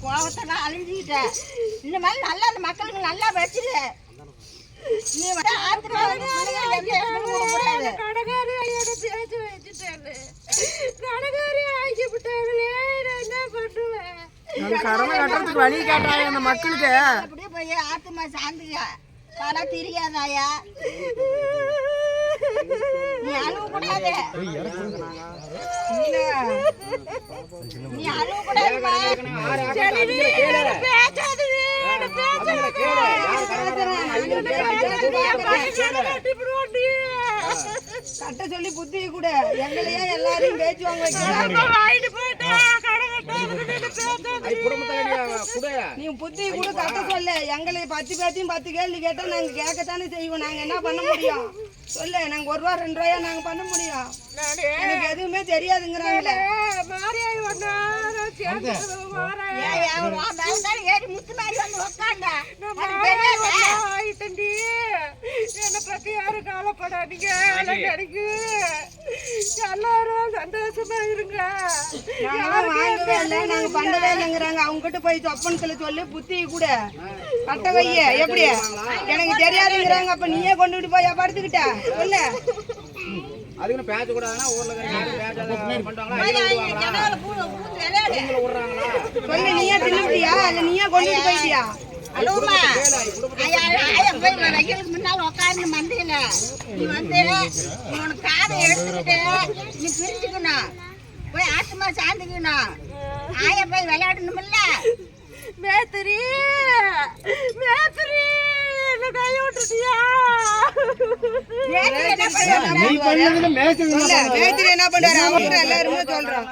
கோவத்தை அழிஞ்சுக்கிட்ட. இந்த மாதிரி நல்லா அந்த மக்களுக்கு நல்லா வச்சுரு. நீ கடைக்காரி பேச்சு வச்சுட்டாரு. கடைக்காரி ஆக்கி விட்டாங்களே, என்ன பண்ணுவேன்? கடமை கட்டுறதுக்கு வழி கேட்டாங்க அந்த மக்களுக்கு. அப்படியே போய் ஆத்துமா சாந்துங்க தலை தெரியாதாயா? நீ அழுவ கூடாது, நீ அழுவ கூடாதுமா. கட்ட சொல்லி புத்தி கூட எங்களையே எல்லாரையும் பேச்சுவாங்க. நீ புத்தி கூட கட்ட சொல்ல. எங்களை 10 பேத்தையும் 10 கேள்வி கேட்டா நாங்க கேட்கத்தானே செய்வோம். நாங்க என்ன பண்ண முடியும் சொல்லு? நாங்க 1 ரூபா 2 ரூபாயா நாங்க பண்ண முடியும்? எனக்கு எதுவுமே தெரியாதுங்கிறாங்களே. ஏறி முத்து மாதிரி வந்து உட்காண்டா என்ன பத்தி யாரும் கவலைப்படாதீங்க. எல்லாரும் சந்தோஷமா இருங்க. வாங்கவே இல்லை, நாங்க பண்ணவே இல்லைங்கிறாங்க. அவங்க கிட்ட போய் தொப்பன்களை சொல்லி புத்தி கூட கட்ட வைய. எப்படி எனக்கு தெரியாதுங்கிறாங்க. அப்ப நீயே கொண்டுட்டு போய் படுத்துக்கிட்ட சொல்லு. அதுக்கு பேச கூடாதுன்னா ஊர்ல சொல்லு. நீயே தின்னுட்டியா இல்ல நீயே கொண்டுட்டு போயிட்டியா? அழுவுமா முன்னால உட்காந்து மந்தையில நீ வந்து உனக்கு காதை எடுத்துக்கிட்டு நீ பிரிஞ்சுக்கணும். போய் ஆத்துமா சாந்துக்கணும். ஆயா போய் விளையாடணும்ல. மேத்திரி மேத்திரி என்ன கை விட்டுட்டியா? மேத்திரி என்ன பண்ணுவாரு? அவங்க எல்லாருமே சொல்றோம்.